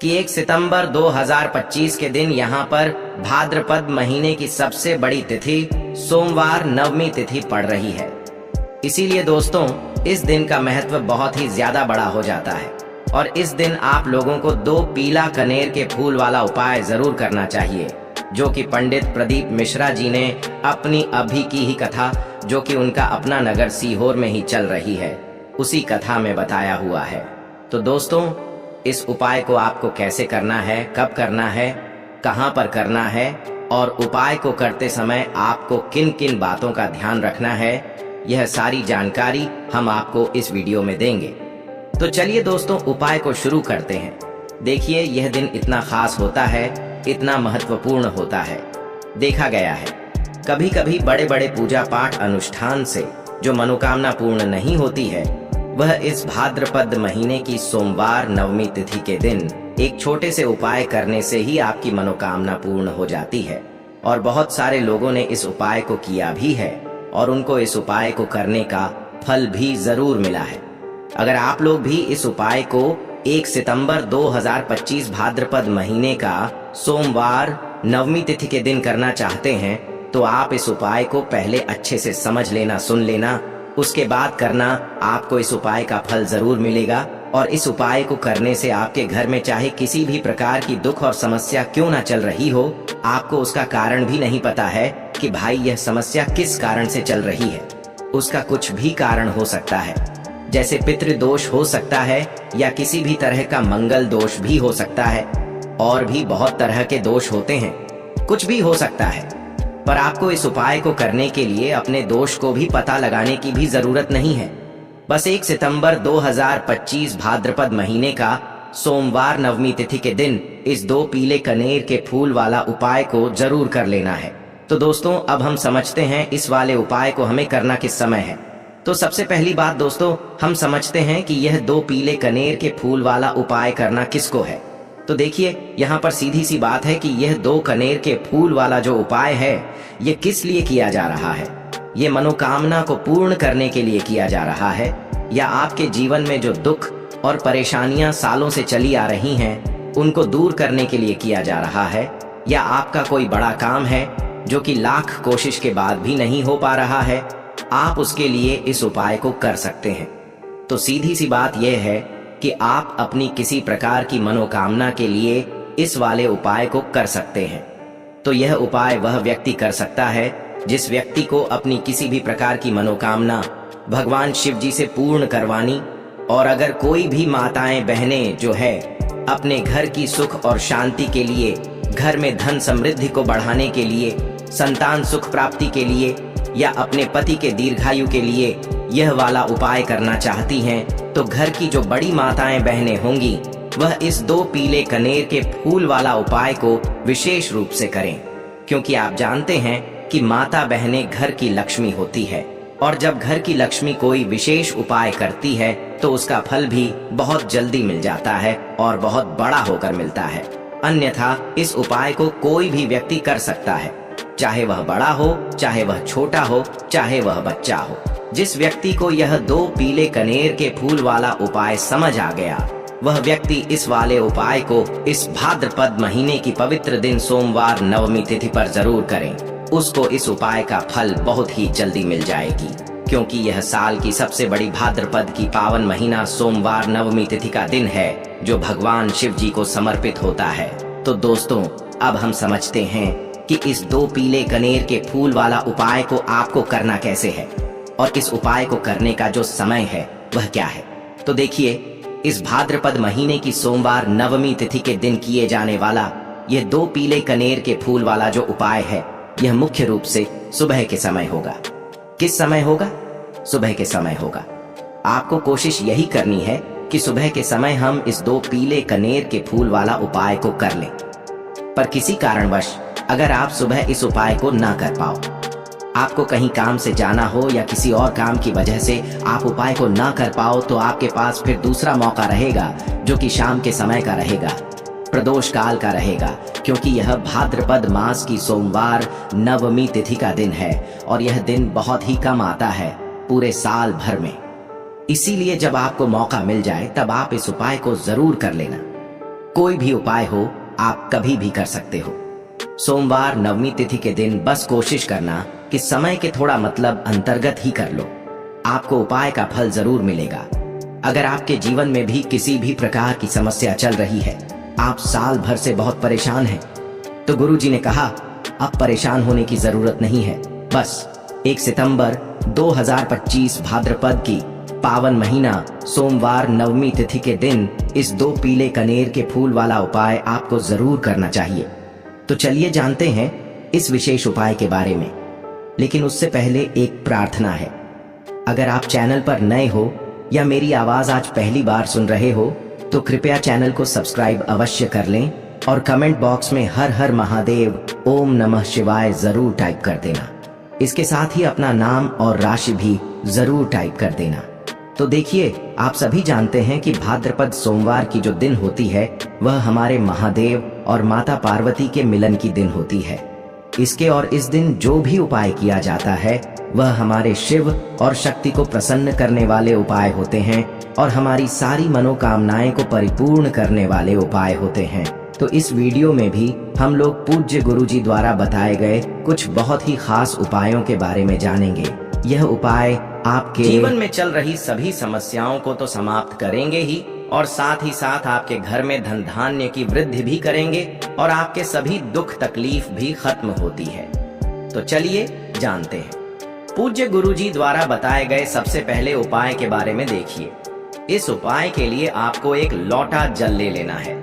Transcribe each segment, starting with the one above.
कि 1 सितंबर 2025 के दिन यहाँ पर भाद्रपद महीने की सबसे बड़ी तिथि सोमवार नवमी तिथि पड़ रही है। इसीलिए दोस्तों इस दिन का महत्व बहुत ही ज्यादा बड़ा हो जाता है और इस दिन आप लोगों को 2 पीला कनेर के फूल वाला उपाय जरूर करना चाहिए, जो कि पंडित प्रदीप मिश्रा जी ने अपनी अभी की ही कथा, जो कि उनका अपना नगर सीहोर में ही चल रही है, उसी कथा में बताया हुआ है। तो दोस्तों इस उपाय को आपको कैसे करना है, कब करना है, कहां पर करना है और उपाय को करते समय आपको किन किन बातों का ध्यान रखना है, यह सारी जानकारी हम आपको इस वीडियो में देंगे। तो चलिए दोस्तों उपाय को शुरू करते हैं। देखिए यह दिन इतना खास होता है, इतना महत्वपूर्ण होता है। देखा गया है कभी कभी बड़े बड़े पूजा पाठ अनुष्ठान से जो मनोकामना पूर्ण नहीं होती है, वह इस भाद्रपद महीने की सोमवार नवमी तिथि के दिन एक छोटे से उपाय करने से ही आपकी मनोकामना पूर्ण हो जाती है। और बहुत सारे लोगों ने इस उपाय को किया भी है और उनको इस उपाय को करने का फल भी जरूर मिला है। अगर आप लोग भी इस उपाय को 1 सितंबर 2025 भाद्रपद महीने का सोमवार नवमी तिथि के दिन करना चाहते हैं, तो आप इस उपाय को पहले अच्छे से समझ लेना, सुन लेना, उसके बाद करना। आपको इस उपाय का फल जरूर मिलेगा और इस उपाय को करने से आपके घर में चाहे किसी भी प्रकार की दुख और समस्या क्यों ना चल रही हो, आपको उसका कारण भी नहीं पता है कि भाई यह समस्या किस कारण से चल रही है। उसका कुछ भी कारण हो सकता है, जैसे पितृदोष हो सकता है या किसी भी तरह का मंगल दोष भी हो सकता है, और भी बहुत तरह के दोष होते हैं, कुछ भी हो सकता है। पर आपको इस उपाय को करने के लिए अपने दोष को भी पता लगाने की भी जरूरत नहीं है। बस 1 सितंबर 2025 भाद्रपद महीने का सोमवार नवमी तिथि के दिन इस 2 पीले कनेर के फूल वाला उपाय को जरूर कर लेना है। तो दोस्तों अब हम समझते हैं इस वाले उपाय को हमें करना किस समय है। तो सबसे पहली बात दोस्तों हम समझते हैं कि यह 2 पीले कनेर के फूल वाला उपाय करना किसको है। तो देखिए यहाँ पर सीधी सी बात है कि यह 2 कनेर के फूल वाला जो उपाय है, ये किस लिए किया जा रहा है। ये मनोकामना को पूर्ण करने के लिए किया जा रहा है, या आपके जीवन में जो दुख और परेशानियां सालों से चली आ रही हैं, उनको दूर करने के लिए किया जा रहा है, या आपका कोई बड़ा काम है जो कि लाख कोशिश के बाद भी नहीं हो पा रहा है, आप उसके लिए इस उपाय को कर सकते हैं। तो सीधी सी बात यह है कि आप अपनी किसी प्रकार की मनोकामना के लिए इस वाले उपाय को कर सकते हैं। तो यह उपाय वह व्यक्ति कर सकता है जिस व्यक्ति को अपनी किसी भी प्रकार की मनोकामना भगवान शिव जी से पूर्ण करवानी, और अगर कोई भी माताएं बहनें जो है अपने घर की सुख और शांति के लिए, घर में धन समृद्धि को बढ़ाने के लिए, संतान सुख प्राप्ति के लिए, या अपने पति के दीर्घायु के लिए यह वाला उपाय करना चाहती हैं, तो घर की जो बड़ी माताएं बहनें होंगी वह इस 2 पीले कनेर के फूल वाला उपाय को विशेष रूप से करें, क्योंकि आप जानते हैं कि माता बहनें घर की लक्ष्मी होती है, और जब घर की लक्ष्मी कोई विशेष उपाय करती है तो उसका फल भी बहुत जल्दी मिल जाता है और बहुत बड़ा होकर मिलता है। अन्यथा इस उपाय को कोई भी व्यक्ति कर सकता है, चाहे वह बड़ा हो, चाहे वह छोटा हो, चाहे वह बच्चा हो। जिस व्यक्ति को यह 2 पीले कनेर के फूल वाला उपाय समझ आ गया, वह व्यक्ति इस वाले उपाय को इस भाद्रपद महीने की पवित्र दिन सोमवार नवमी तिथि पर जरूर करें। उसको इस उपाय का फल बहुत ही जल्दी मिल जाएगी, क्योंकि यह साल की सबसे बड़ी भाद्रपद की पावन महीना सोमवार नवमी तिथि का दिन है, जो भगवान शिव जी को समर्पित होता है। तो दोस्तों अब हम समझते हैं कि इस 2 पीले कनेर के फूल वाला उपाय को आपको करना कैसे है, और इस उपाय को करने का जो समय है वह क्या है। तो देखिए इस भाद्रपद महीने की सोमवार नवमी तिथि के दिन किए जाने वाला यह 2 पीले कनेर के फूल वाला जो उपाय है, यह मुख्य रूप से सुबह के समय होगा। किस समय होगा? सुबह के समय होगा। आपको कोशिश यही करनी है कि सुबह के समय हम इस 2 पीले कनेर के फूल वाला उपाय को कर लें। पर किसी कारणवश अगर आप सुबह इस उपाय को ना कर पाओ, आपको कहीं काम से जाना हो या किसी और काम की वजह से आप उपाय को ना कर पाओ, तो आपके पास फिर दूसरा मौका रहेगा, जो कि शाम के समय का रहेगा, प्रदोष काल का रहेगा, क्योंकि यह भाद्रपद मास की सोमवार नवमी तिथि का दिन है और यह दिन बहुत ही कम आता है पूरे साल भर में। इसीलिए जब आपको मौका मिल जाए तब आप इस उपाय को जरूर कर लेना। कोई भी उपाय हो, आप कभी भी कर सकते हो। सोमवार नवमी तिथि के दिन बस कोशिश करना कि समय के थोड़ा मतलब अंतर्गत ही कर लो। आपको उपाय का फल जरूर मिलेगा। अगर आपके जीवन में भी किसी भी प्रकार की समस्या चल रही है, आप साल भर से बहुत परेशान हैं, तो गुरुजी ने कहा अब परेशान होने की जरूरत नहीं है। बस 1 सितंबर 2025 भाद्रपद की पावन महीना सोमवार नवमी तिथि के दिन इस 2 पीले कनेर के फूल वाला उपाय आपको जरूर करना चाहिए। तो चलिए जानते हैं इस विशेष उपाय के बारे में। लेकिन उससे पहले एक प्रार्थना है। अगर आप चैनल पर नए हो या मेरी आवाज आज पहली बार सुन रहे हो, तो कृपया चैनल को सब्सक्राइब अवश्य कर लें और कमेंट बॉक्स में हर हर महादेव ओम नमः शिवाय जरूर टाइप कर देना। इसके साथ ही अपना नाम और राशि भी जरूर टाइप कर देना। तो देखिए, आप सभी जानते हैं कि भाद्रपद सोमवार की जो दिन होती है वह हमारे महादेव और माता पार्वती के मिलन की दिन होती है। इसके और इस दिन जो भी उपाय किया जाता है वह हमारे शिव और शक्ति को प्रसन्न करने वाले उपाय होते हैं और हमारी सारी मनोकामनाएं को परिपूर्ण करने वाले उपाय होते हैं। तो इस वीडियो में भी हम लोग पूज्य गुरुजी द्वारा बताए गए कुछ बहुत ही खास उपायों के बारे में जानेंगे। यह उपाय आपके जीवन में चल रही सभी समस्याओं को तो समाप्त करेंगे ही, और साथ ही साथ आपके घर में धन धान्य की वृद्धि भी करेंगे और आपके सभी दुख तकलीफ भी खत्म होती है। तो चलिए जानते हैं। पूज्य गुरुजी द्वारा बताए गए सबसे पहले उपाय के बारे में देखिए। इस उपाय के लिए आपको एक लोटा जल ले लेना है।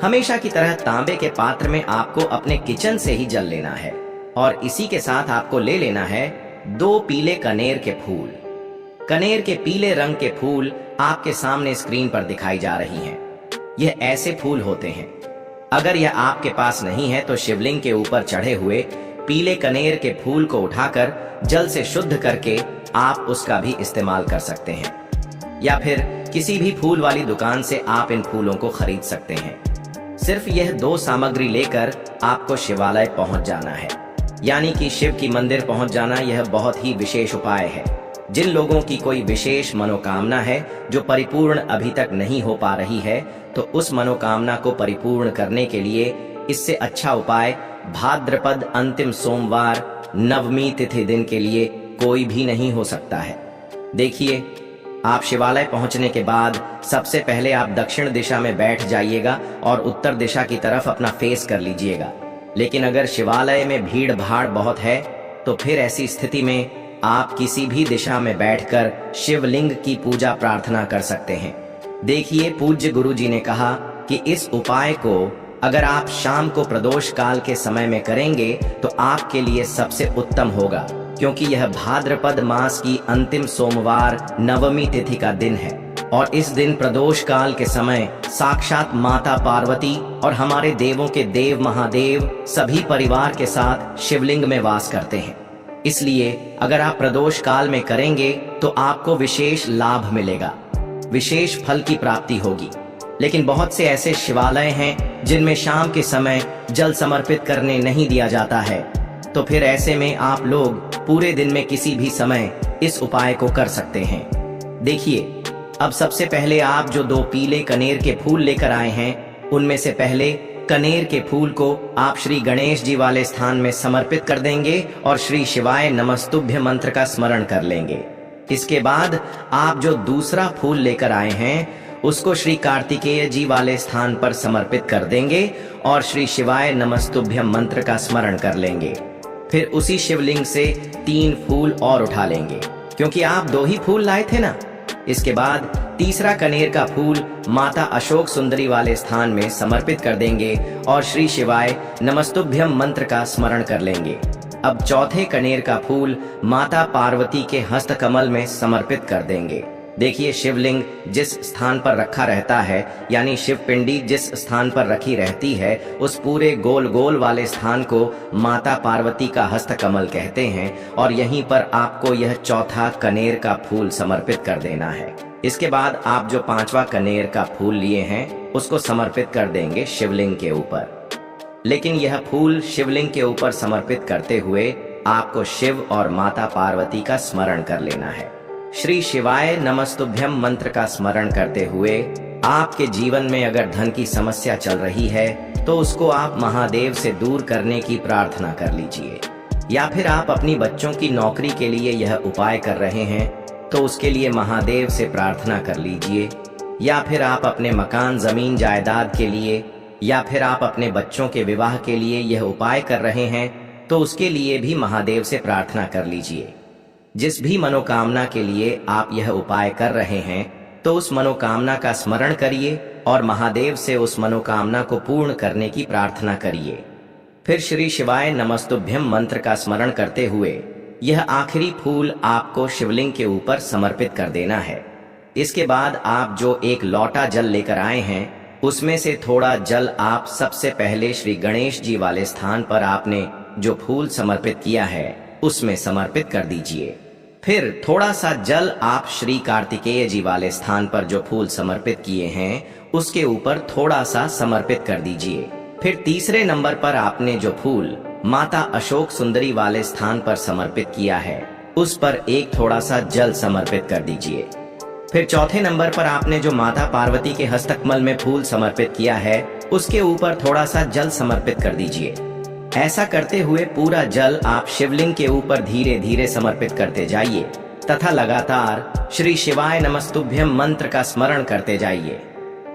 हमेशा की तरह तांबे के पात्र में आपको अपने किचन से ही जल लेना है और इसी के साथ आपको ले लेना है 2 पीले कनेर के फूल। कनेर के पीले रंग के फूल आपके सामने स्क्रीन पर दिखाई जा रही हैं। यह ऐसे फूल होते हैं, अगर यह आपके पास नहीं है तो शिवलिंग के ऊपर चढ़े हुए पीले कनेर के फूल को उठाकर जल से शुद्ध करके आप उसका भी इस्तेमाल कर सकते हैं, या फिर किसी भी फूल वाली दुकान से आप इन फूलों को खरीद सकते हैं। सिर्फ यह 2 सामग्री लेकर आपको शिवालय पहुंच जाना है, यानी कि शिव की मंदिर पहुंच जाना। यह बहुत ही विशेष उपाय है। जिन लोगों की कोई विशेष मनोकामना है जो परिपूर्ण अभी तक नहीं हो पा रही है, तो उस मनोकामना को परिपूर्ण करने के लिए इससे अच्छा उपाय भाद्रपद अंतिम सोमवार नवमी तिथि दिन के लिए कोई भी नहीं हो सकता है। देखिए, आप शिवालय पहुंचने के बाद सबसे पहले आप दक्षिण दिशा में बैठ जाइएगा और उत्तर दिशा की तरफ अपना फेस कर लीजिएगा। लेकिन अगर शिवालय में भीड़ भाड़ बहुत है तो फिर ऐसी स्थिति में आप किसी भी दिशा में बैठकर शिवलिंग की पूजा प्रार्थना कर सकते हैं। देखिए, पूज्य गुरुजी ने कहा कि इस उपाय को अगर आप शाम को प्रदोष काल के समय में करेंगे तो आपके लिए सबसे उत्तम होगा, क्योंकि यह भाद्रपद मास की अंतिम सोमवार नवमी तिथि का दिन है और इस दिन प्रदोष काल के समय साक्षात माता पार्वती और हमारे देवों के देव महादेव सभी परिवार के साथ शिवलिंग में वास करते हैं। इसलिए अगर आप प्रदोष काल में करेंगे तो आपको विशेष लाभ मिलेगा, विशेष फल की प्राप्ति होगी। लेकिन बहुत से ऐसे शिवालय हैं जिनमें शाम के समय जल समर्पित करने नहीं दिया जाता है, तो फिर ऐसे में आप लोग पूरे दिन में किसी भी समय इस उपाय को कर सकते हैं। देखिए, अब सबसे पहले आप जो 2 पीले कनेर के फूल लेकर आए हैं, उनमें से पहले कनेर के फूल को आप श्री गणेश जी वाले स्थान में समर्पित कर देंगे और श्री शिवाय नमस्तुभ्य मंत्र का स्मरण कर लेंगे। इसके बाद आप जो दूसरा फूल लेकर आए हैं उसको श्री कार्तिकेय जी वाले स्थान पर समर्पित कर देंगे और श्री शिवाय नमस्तुभ्य मंत्र का स्मरण कर लेंगे। फिर उसी शिवलिंग से 3 फूल और उठा लेंगे, क्योंकि आप 2 ही फूल लाए थे ना। इसके बाद तीसरा कनेर का फूल माता अशोक सुंदरी वाले स्थान में समर्पित कर देंगे और श्री शिवाय नमस्तुभ्यम मंत्र का स्मरण कर लेंगे। अब चौथे कनेर का फूल माता पार्वती के हस्त कमल में समर्पित कर देंगे। देखिए, शिवलिंग जिस स्थान पर रखा रहता है, यानी शिव पिंडी जिस स्थान पर रखी रहती है, उस पूरे गोल गोल वाले स्थान को माता पार्वती का हस्त कमल कहते हैं और यहीं पर आपको यह चौथा कनेर का फूल समर्पित कर देना है। इसके बाद आप जो 5वां कनेर का फूल लिए हैं उसको समर्पित कर देंगे शिवलिंग के ऊपर। लेकिन यह फूल शिवलिंग के ऊपर समर्पित करते हुए आपको शिव और माता पार्वती का स्मरण कर लेना है। श्री शिवाय नमस्तुभ्यम मंत्र का स्मरण करते हुए आपके जीवन में अगर धन की समस्या चल रही है तो उसको आप महादेव से दूर करने की प्रार्थना कर लीजिए। या फिर आप अपनी बच्चों की नौकरी के लिए यह उपाय कर रहे हैं तो उसके लिए महादेव से प्रार्थना कर लीजिए। या फिर आप अपने मकान, जमीन, जायदाद के लिए, या फिर आप अपने बच्चों के विवाह के लिए यह उपाय कर रहे हैं तो उसके लिए भी महादेव से प्रार्थना कर लीजिए। जिस भी मनोकामना के लिए आप यह उपाय कर रहे हैं तो उस मनोकामना का स्मरण करिए और महादेव से उस मनोकामना को पूर्ण करने की प्रार्थना करिए। फिर श्री शिवाय नमस्तुभ्यम मंत्र का स्मरण करते हुए यह आखिरी फूल आपको शिवलिंग के ऊपर समर्पित कर देना है। इसके बाद आप जो एक लोटा जल लेकर आए हैं उसमें से थोड़ा जल आप सबसे पहले श्री गणेश जी वाले स्थान पर आपने जो फूल समर्पित किया है उसमें समर्पित कर दीजिए। फिर थोड़ा सा जल आप श्री कार्तिकेय जी वाले स्थान पर जो फूल समर्पित किए हैं उसके ऊपर थोड़ा सा समर्पित कर दीजिए। फिर तीसरे नंबर पर आपने जो फूल माता अशोक सुंदरी वाले स्थान पर समर्पित किया है उस पर एक थोड़ा सा जल समर्पित कर दीजिए। फिर चौथे नंबर पर आपने जो माता पार्वती के हस्तकमल में फूल समर्पित किया है उसके ऊपर थोड़ा सा जल समर्पित कर दीजिए। ऐसा करते हुए पूरा जल आप शिवलिंग के ऊपर धीरे धीरे समर्पित करते जाइए तथा लगातार श्री शिवाय नमस्तुभ्यम मंत्र का स्मरण करते जाइए।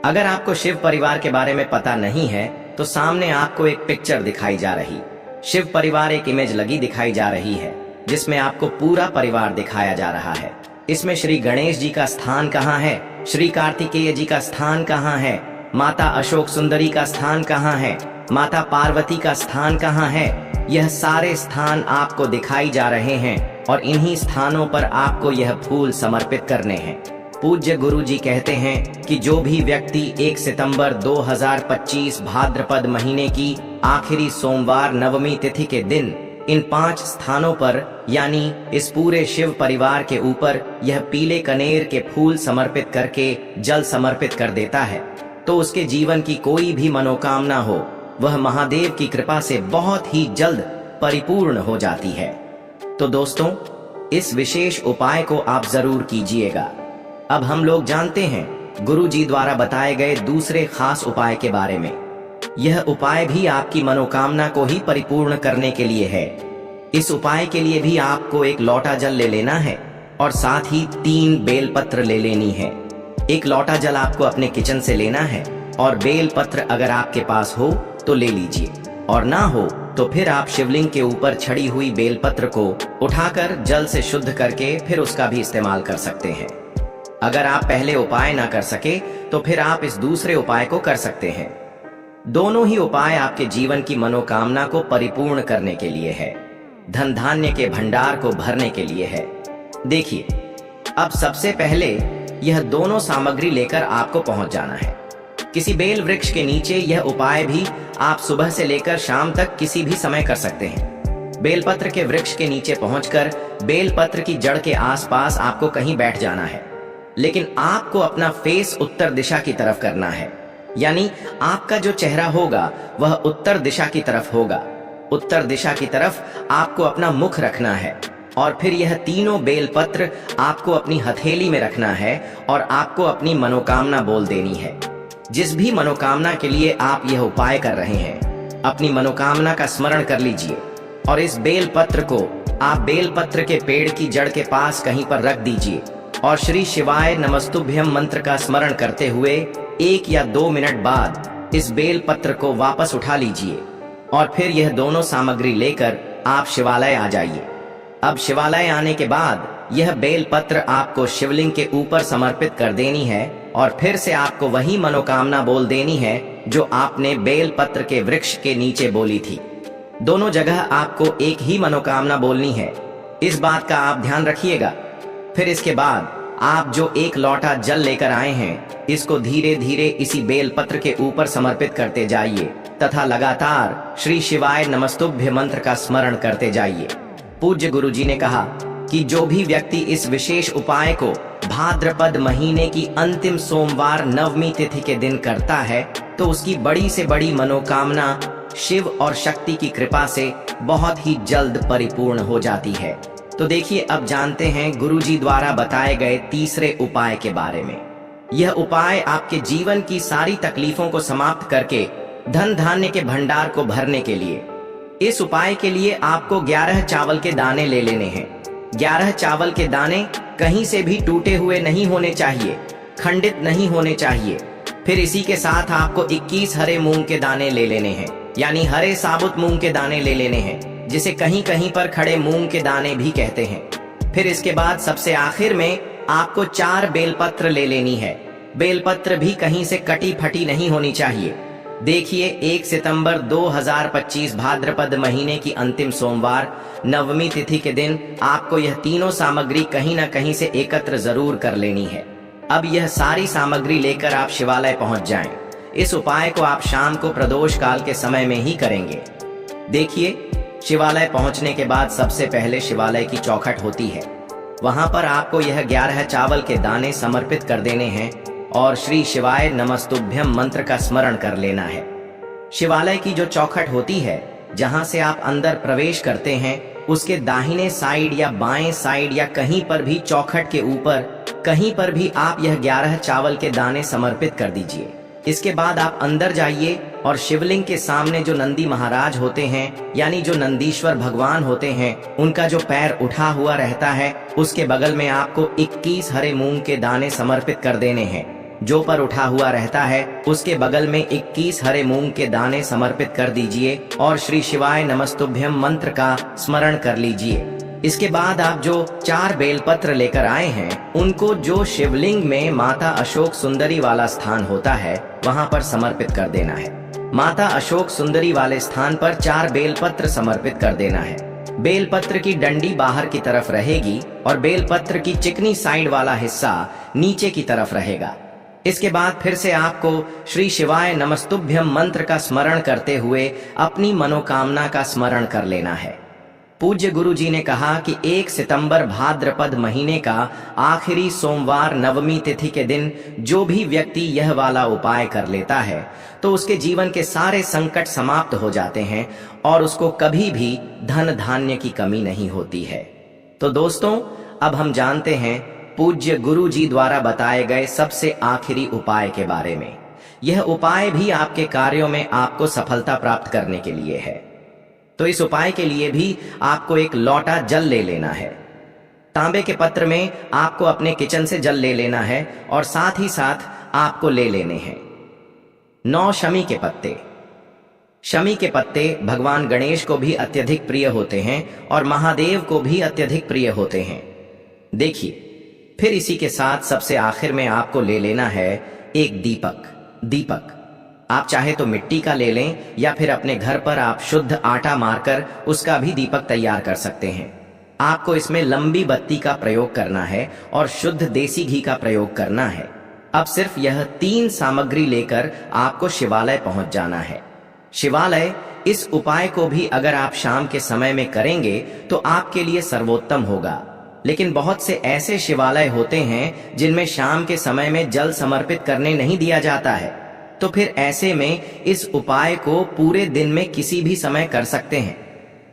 अगर आपको शिव परिवार के बारे में पता नहीं है तो सामने आपको एक पिक्चर दिखाई जा रही, शिव परिवार एक इमेज लगी दिखाई जा रही है जिसमें आपको पूरा परिवार दिखाया जा रहा है। इसमें श्री गणेश जी का स्थान कहाँ है, श्री कार्तिकेय जी का स्थान कहाँ है, माता अशोक सुंदरी का स्थान कहाँ है, माता पार्वती का स्थान कहाँ है, यह सारे स्थान आपको दिखाई जा रहे हैं और इन्हीं स्थानों पर आपको यह फूल समर्पित करने हैं। पूज्य गुरु जी कहते हैं कि जो भी व्यक्ति 1 सितंबर 2025 भाद्रपद महीने की आखिरी सोमवार नवमी तिथि के दिन इन 5 स्थानों पर यानी इस पूरे शिव परिवार के ऊपर यह पीले कनेर के फूल समर्पित करके जल समर्पित कर देता है तो उसके जीवन की कोई भी मनोकामना हो वह महादेव की कृपा से बहुत ही जल्द परिपूर्ण हो जाती है। तो दोस्तों, इस विशेष उपाय को आप जरूर कीजिएगा। अब हम लोग जानते हैं गुरु जी द्वारा बताए गए दूसरे खास उपाय के बारे में। यह उपाय भी आपकी मनोकामना को ही परिपूर्ण करने के लिए है। इस उपाय के लिए भी आपको एक लोटा जल ले लेना है और साथ ही 3 बेलपत्र ले लेनी है। एक लोटा जल आपको अपने किचन से लेना है और बेलपत्र अगर आपके पास हो तो ले लीजिए और ना हो तो फिर आप शिवलिंग के ऊपर छड़ी हुई बेलपत्र को उठाकर जल से शुद्ध करके फिर उसका भी इस्तेमाल कर सकते हैं। अगर आप पहले उपाय ना कर सके तो फिर आप इस दूसरे उपाय को कर सकते हैं। दोनों ही उपाय आपके जीवन की मनोकामना को परिपूर्ण करने के लिए है, धन धान्य के भंडार को भरने के लिए है। देखिए, अब सबसे पहले यह दोनों सामग्री लेकर आपको पहुंच जाना है। किसी बेल वृक्ष के नीचे यह उपाय भी आप सुबह से लेकर शाम तक किसी भी समय कर सकते हैं। बेलपत्र के वृक्ष के नीचे पहुंचकर बेलपत्र की जड़ के आसपास आपको कहीं बैठ जाना है, लेकिन आपको अपना फेस उत्तर दिशा की तरफ करना है, यानी आपका जो चेहरा होगा वह उत्तर दिशा की तरफ होगा। उत्तर दिशा की तरफ आपको अपना मुख रखना है और फिर यह तीनों बेलपत्र आपको अपनी हथेली में रखना है और आपको अपनी मनोकामना बोल देनी है। जिस भी मनोकामना के लिए आप यह उपाय कर रहे हैं अपनी मनोकामना का स्मरण कर लीजिए और इस बेलपत्र को आप बेलपत्र के पेड़ की जड़ के पास कहीं पर रख दीजिए और श्री शिवाय नमस्तुभ्यम मंत्र का स्मरण करते हुए 1 या 2 मिनट बाद इस बेलपत्र को वापस उठा लीजिए और फिर यह दोनों सामग्री लेकर आप शिवालय आ जाइए। अब शिवालय आने के बाद यह बेलपत्र आपको शिवलिंग के ऊपर समर्पित कर देनी है और फिर से आपको वही मनोकामना बोल देनी है जो आपने बेलपत्र के वृक्ष के नीचे बोली थी। दोनों जगह आपको एक ही मनोकामना बोलनी है, इस बात का आप ध्यान रखिएगा। फिर इसके बाद आप जो एक लोटा जल लेकर आए हैं इसको धीरे धीरे इसी बेलपत्र के ऊपर समर्पित करते जाइए तथा लगातार श्री शिवाय नमस्तुभ्य मंत्र का स्मरण करते जाइए। पूज्य गुरु जी ने कहा कि जो भी व्यक्ति इस विशेष उपाय को भाद्रपद महीने की अंतिम सोमवार नवमी तिथि के दिन करता है तो उसकी बड़ी से बड़ी मनोकामना शिव और शक्ति की कृपा से बहुत ही जल्द परिपूर्ण हो जाती है। तो देखिए, अब जानते हैं गुरुजी द्वारा बताए गए तीसरे उपाय के बारे में। यह उपाय आपके जीवन की सारी तकलीफों को समाप्त करके धन धान्य के भंडार को भरने के लिए। इस उपाय के लिए आपको 11 चावल के दाने ले लेने हैं। 11 चावल के दाने कहीं से भी टूटे हुए नहीं होने चाहिए, खंडित नहीं होने चाहिए। फिर इसी के साथ आपको 21 हरे मूंग के दाने ले लेने हैं, यानी हरे साबुत मूंग के दाने ले लेने हैं, जिसे कहीं कहीं पर खड़े मूंग के दाने भी कहते हैं। फिर इसके बाद सबसे आखिर में आपको 4 बेलपत्र ले लेनी है। बेलपत्र भी कहीं से कटी फटी नहीं होनी चाहिए। देखिए, 1 सितंबर 2025 भाद्रपद महीने की अंतिम सोमवार नवमी तिथि के दिन आपको यह तीनों सामग्री कहीं न कहीं से एकत्र जरूर कर लेनी है। अब यह सारी सामग्री लेकर आप शिवालय पहुंच जाएं। इस उपाय को आप शाम को प्रदोष काल के समय में ही करेंगे। देखिए, शिवालय पहुंचने के बाद सबसे पहले शिवालय की चौखट होती है। वहां पर आपको यह 11 चावल के दाने समर्पित कर देने हैं और श्री शिवाय नमस्तुभ्यम मंत्र का स्मरण कर लेना है। शिवालय की जो चौखट होती है, जहां से आप अंदर प्रवेश करते हैं, उसके दाहिने साइड या बाएं साइड या कहीं पर भी चौखट के ऊपर कहीं पर भी आप यह 11 चावल के दाने समर्पित कर दीजिए। इसके बाद आप अंदर जाइए और शिवलिंग के सामने जो नंदी महाराज होते हैं, यानी जो नंदीश्वर भगवान होते हैं, उनका जो पैर उठा हुआ रहता है, उसके बगल में आपको 21 हरे मूंग के दाने समर्पित कर देने हैं। जो पर उठा हुआ रहता है, उसके बगल में 21 हरे मूंग के दाने समर्पित कर दीजिए और श्री शिवाय नमस्तुभ्यम मंत्र का स्मरण कर लीजिए। इसके बाद आप जो 4 बेलपत्र लेकर आए हैं, उनको जो शिवलिंग में माता अशोक सुंदरी वाला स्थान होता है, वहां पर समर्पित कर देना है। माता अशोक सुंदरी वाले स्थान पर 4 बेलपत्र समर्पित कर देना है। बेलपत्र की डंडी बाहर की तरफ रहेगी और बेलपत्र की चिकनी साइड वाला हिस्सा नीचे की तरफ रहेगा। इसके बाद फिर से आपको श्री शिवाय नमस्तुभ्यम मंत्र का स्मरण करते हुए अपनी मनोकामना का स्मरण कर लेना है। पूज्य गुरु जी ने कहा कि 1 सितंबर भाद्रपद महीने का आखिरी सोमवार नवमी तिथि के दिन जो भी व्यक्ति यह वाला उपाय कर लेता है, तो उसके जीवन के सारे संकट समाप्त हो जाते हैं और उसको कभी भी धन धान्य की कमी नहीं होती है। तो दोस्तों, अब हम जानते हैं पूज्य गुरु जी द्वारा बताए गए सबसे आखिरी उपाय के बारे में। यह उपाय भी आपके कार्यों में आपको सफलता प्राप्त करने के लिए है। तो इस उपाय के लिए भी आपको एक लोटा जल ले लेना है। तांबे के पत्र में आपको अपने किचन से जल ले लेना है और साथ ही साथ आपको ले लेने हैं 9 शमी के पत्ते। शमी के पत्ते भगवान गणेश को भी अत्यधिक प्रिय होते हैं और महादेव को भी अत्यधिक प्रिय होते हैं। देखिए, फिर इसी के साथ सबसे आखिर में आपको ले लेना है एक दीपक। आप चाहे तो मिट्टी का ले लें या फिर अपने घर पर आप शुद्ध आटा मारकर उसका भी दीपक तैयार कर सकते हैं। आपको इसमें लंबी बत्ती का प्रयोग करना है और शुद्ध देसी घी का प्रयोग करना है। अब सिर्फ यह 3 सामग्री लेकर आपको शिवालय पहुंच जाना है। शिवालय इस उपाय को भी अगर आप शाम के समय में करेंगे तो आपके लिए सर्वोत्तम होगा। लेकिन बहुत से ऐसे शिवालय होते हैं जिनमें शाम के समय में जल समर्पित करने नहीं दिया जाता है, तो फिर ऐसे में इस उपाय को पूरे दिन में किसी भी समय कर सकते हैं।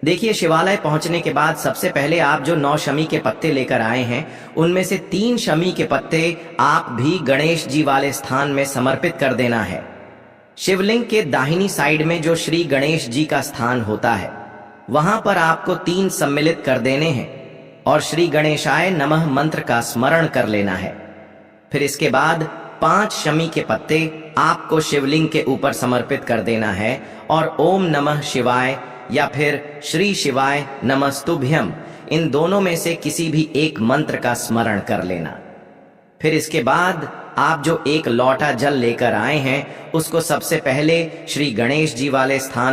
देखिए, शिवालय पहुंचने के बाद सबसे पहले आप जो 9 शमी के पत्ते लेकर आए हैं, उनमें से 3 शमी के पत्ते आप भी गणेश जी वाले स्थान में समर्पित कर देना है। शिवलिंग के दाहिनी साइड में जो श्री गणेश जी का स्थान होता है, वहां पर आपको 3 सम्मिलित कर देने हैं और श्री गणेशाय नमः मंत्र का स्मरण कर लेना है। फिर इसके बाद 5 शमी के पत्ते आपको शिवलिंग के ऊपर समर्पित कर देना है और ओम नमः शिवाय या फिर श्री शिवाय नमस्तुभ्यम, इन दोनों में से किसी भी एक मंत्र का स्मरण कर लेना। फिर इसके बाद आप जो एक लोटा जल लेकर आए हैं, उसको सबसे पहले श्री गणेश जी वाले स्थान